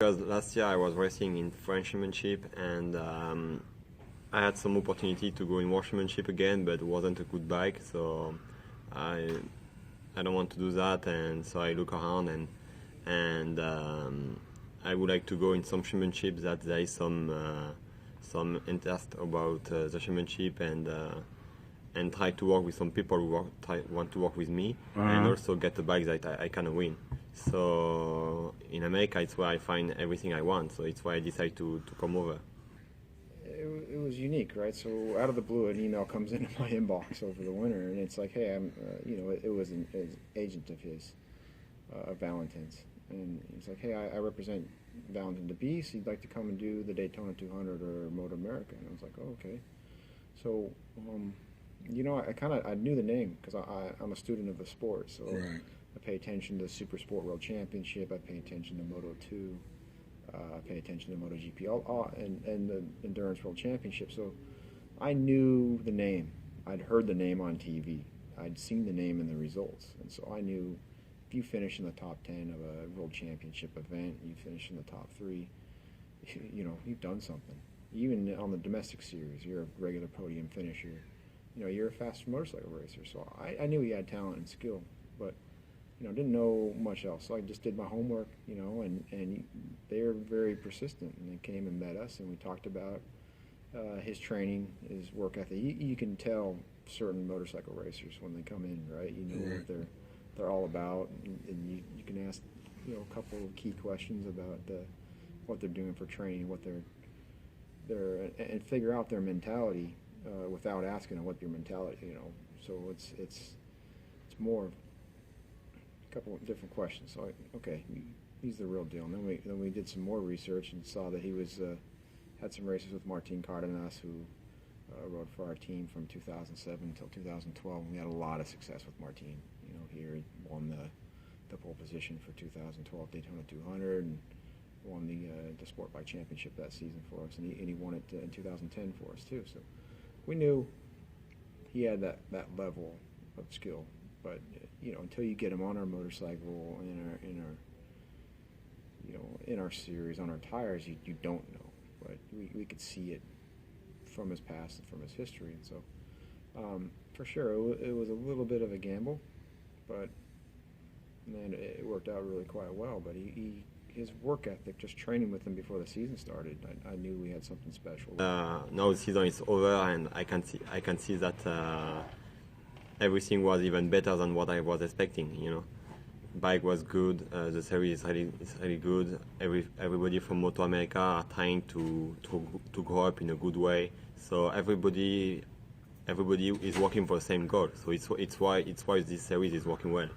Because last year I was racing in French championship, and I had some opportunity to go in world championship again, but it wasn't a good bike, so I don't want to do that, and so I look around, and I would like to go in some championships that there is some interest about the championship, and try to work with some people who want to work with me, and also get a bike that I can win. So in America, it's where I find everything I want. So it's why I decided to come over. It was unique, right? So out of the blue, an email comes into my inbox over the winter, and it's like, hey, it was an agent of his, Valentin's, and he's like, hey, I represent Valentin the Beast. He'd like to come and do the Daytona 200 or Moto America, and I was like, oh, okay. So, I knew the name because I'm a student of the sport, so Right. I pay attention to Super Sport World Championship. I pay attention to Moto 2. I pay attention to MotoGP and the Endurance World Championship. So I knew the name. I'd heard the name on TV. I'd seen the name in the results. And so I knew if you finish in the top 10 of a World Championship event, you finish in the top 3, you've done something. Even on the domestic series, you're a regular podium finisher. You're a fast motorcycle racer. So I knew he had talent and skill, but didn't know much else. So I just did my homework, and they're very persistent. And they came and met us, and we talked about his training, his work ethic. You can tell certain motorcycle racers when they come in, right? What they're all about, and you can ask, a couple of key questions about what they're doing for training, what and figure out their mentality without asking them what your mentality, So it's more couple of different questions. So okay, he's the real deal. And then we did some more research and saw that he was had some races with Martin Cardenas, who rode for our team from 2007 until 2012. And we had a lot of success with Martin. Here he won the pole position for 2012 Daytona 200 and won the Sport Bike Championship that season for us. And he won it in 2010 for us too. So we knew he had that level of skill. But until you get him on our motorcycle, in our series, on our tires, you don't know. But we could see it from his past and from his history, and so for sure it was a little bit of a gamble, but man, it worked out really quite well. But his work ethic, just training with him before the season started, I knew we had something special. Now the season is over, and I can see that. Everything was even better than what I was expecting. Bike was good. The series is really good. Everybody from Moto America are trying to grow up in a good way. So everybody is working for the same goal. So it's why this series is working well.